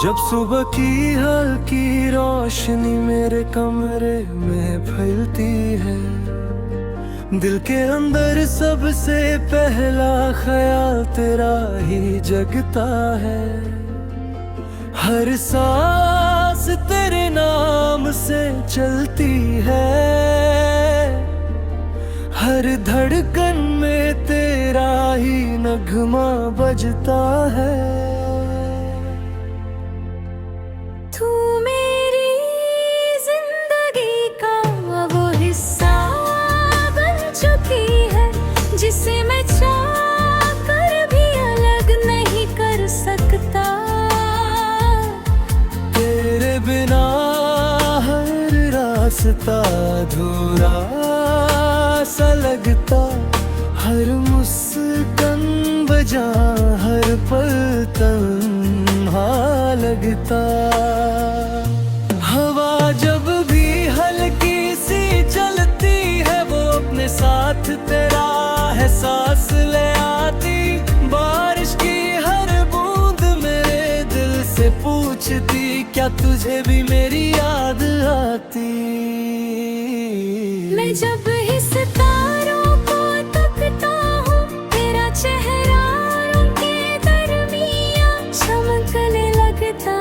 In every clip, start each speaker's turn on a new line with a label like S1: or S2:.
S1: जब सुबह की हल्की रोशनी मेरे कमरे में फैलती है, दिल के अंदर सबसे पहला ख्याल तेरा ही जगता है। हर सांस तेरे नाम से चलती है, हर धड़कन में तेरा ही नगमा बजता है।
S2: तू मेरी जिंदगी का वो हिस्सा बन चुकी है, जिसे मैं चाह कर भी अलग नहीं कर सकता।
S1: तेरे बिना हर रास्ता अधूरा सा लगता, हर मुस्कान बजा हर पल तन्हा लगता। हवा जब भी हल्की सी चलती है, वो अपने साथ तेरा एहसास ले आती। बारिश की हर बूंद मेरे दिल से पूछती, क्या तुझे भी मेरी याद आती।
S2: मैं जब ही सितारों को तकता हूँ, तेरा चेहरा उनके दरमियाँ चमकने लगता।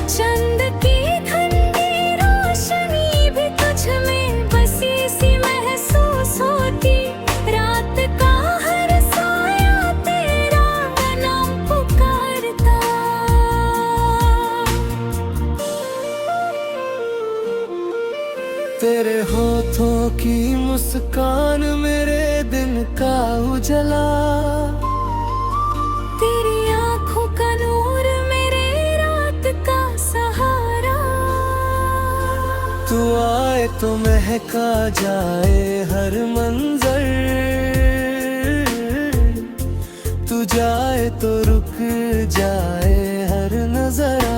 S2: चंद की ठंडी रोशनी भी तुझ में बसी सी महसूस होती। रात का हर साया तेरा नाम पुकारता।
S1: तेरे होठों की मुस्कान मेरे दिन का उजला,
S2: तेरी आँखों का नूर मेरे रात का सहारा।
S1: तू आए तो महका जाए हर मंजर, तू जाए तो रुक जाए हर नजरा।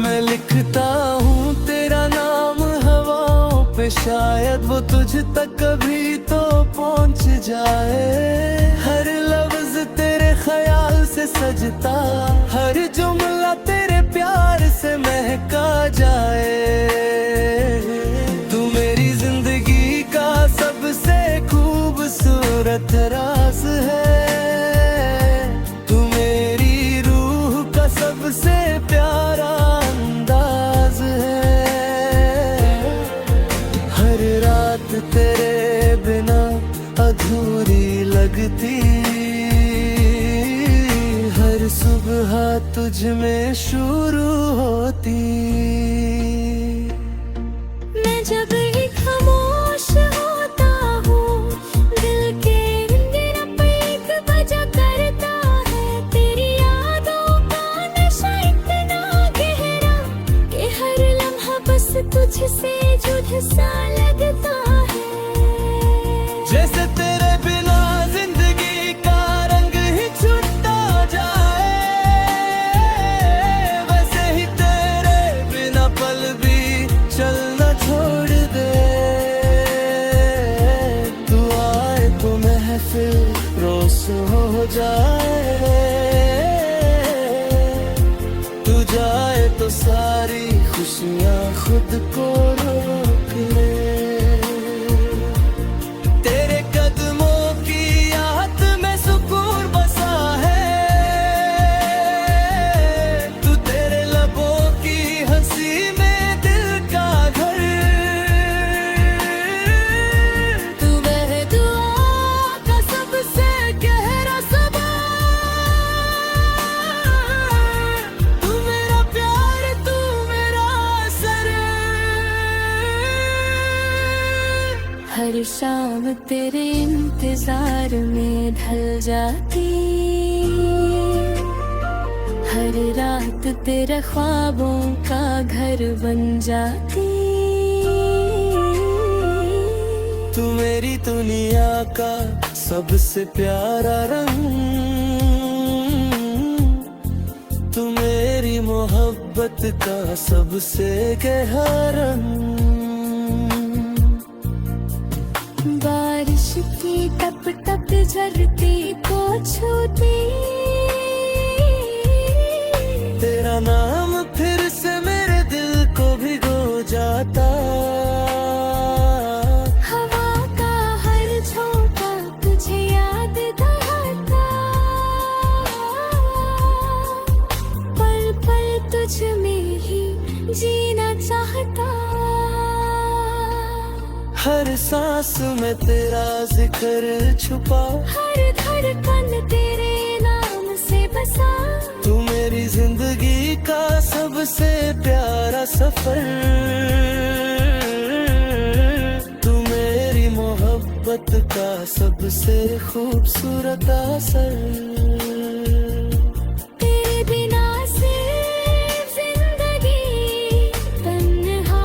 S1: मैं लिखता हूँ तेरा नाम हवाओं पे, शायद वो तुझ तक कभी तो पहुँच जाए। हर लफ्ज तेरे ख्याल से सजता, हर जुमला तेरे प्यार से महका जाए। तू मेरी जिंदगी का सबसे खूबसूरत राज है, तू मेरी रूह का सबसे प्यारा अंदाज है। हर रात तेरे बिना अधूरी लगती, हर सुबह तुझ में शुरू होती।
S2: मैं जब ही खामोश होता हूँ, दिल के रिंगना पे एक बजा करता है। तेरी यादों का नशा इतना गहरा कि हर लम्हा बस तुझसे जुड़ सा लगता है।
S1: जैसे तेरे बिना जिंदगी का रंग ही छुट्टा जाए, वैसे ही तेरे बिना पल भी चलना छोड़ दे। तू आए तो महफिल रोस हो जाए, तू जाए तो सारी खुशियाँ खुद को रोक ले। तेरे कदमों की आहट में सुकून बसा है, तू तेरे लबों की हंसी में दिल का घर।
S2: तू मेरे दुआ का सबसे गहरा सबब,
S1: तू मेरा प्यार, तू मेरा असर।
S2: हर शाम तेरे इंतजार में ढल जाती, हर रात तेरे ख्वाबों का घर बन जाती।
S1: तू मेरी दुनिया का सबसे प्यारा रंग, तू मेरी मोहब्बत का सबसे गहरा रंग।
S2: बारिश की टप टप झरती को छूती,
S1: तेरा नाम फिर से मेरे दिल को भिगो जाता।
S2: हवा का हर झोंका तुझे याद दिलाता, पल पल तुझ में ही जीना चाहता।
S1: हर सांस में तेरा जिक्र छुपा,
S2: हर धड़कन तेरे नाम से बसा।
S1: तू मेरी जिंदगी का सबसे प्यारा सफर, तू मेरी मोहब्बत का सबसे खूबसूरत असर।
S2: तेरे बिना सिर्फ जिंदगी तन्हा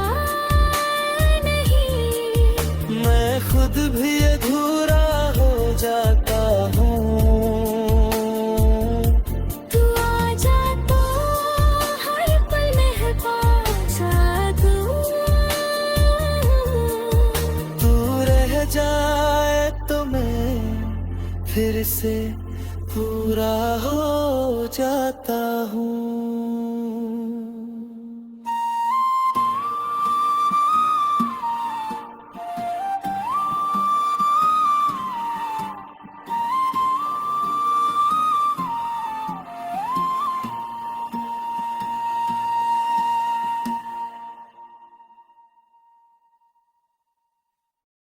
S2: नहीं,
S1: मैं खुद भी अधूरा हो जाता हूँ।
S2: तू आ जा तो हर पल महका दूं,
S1: तू रह जाए तो मैं फिर से पूरा हो जाता हूँ।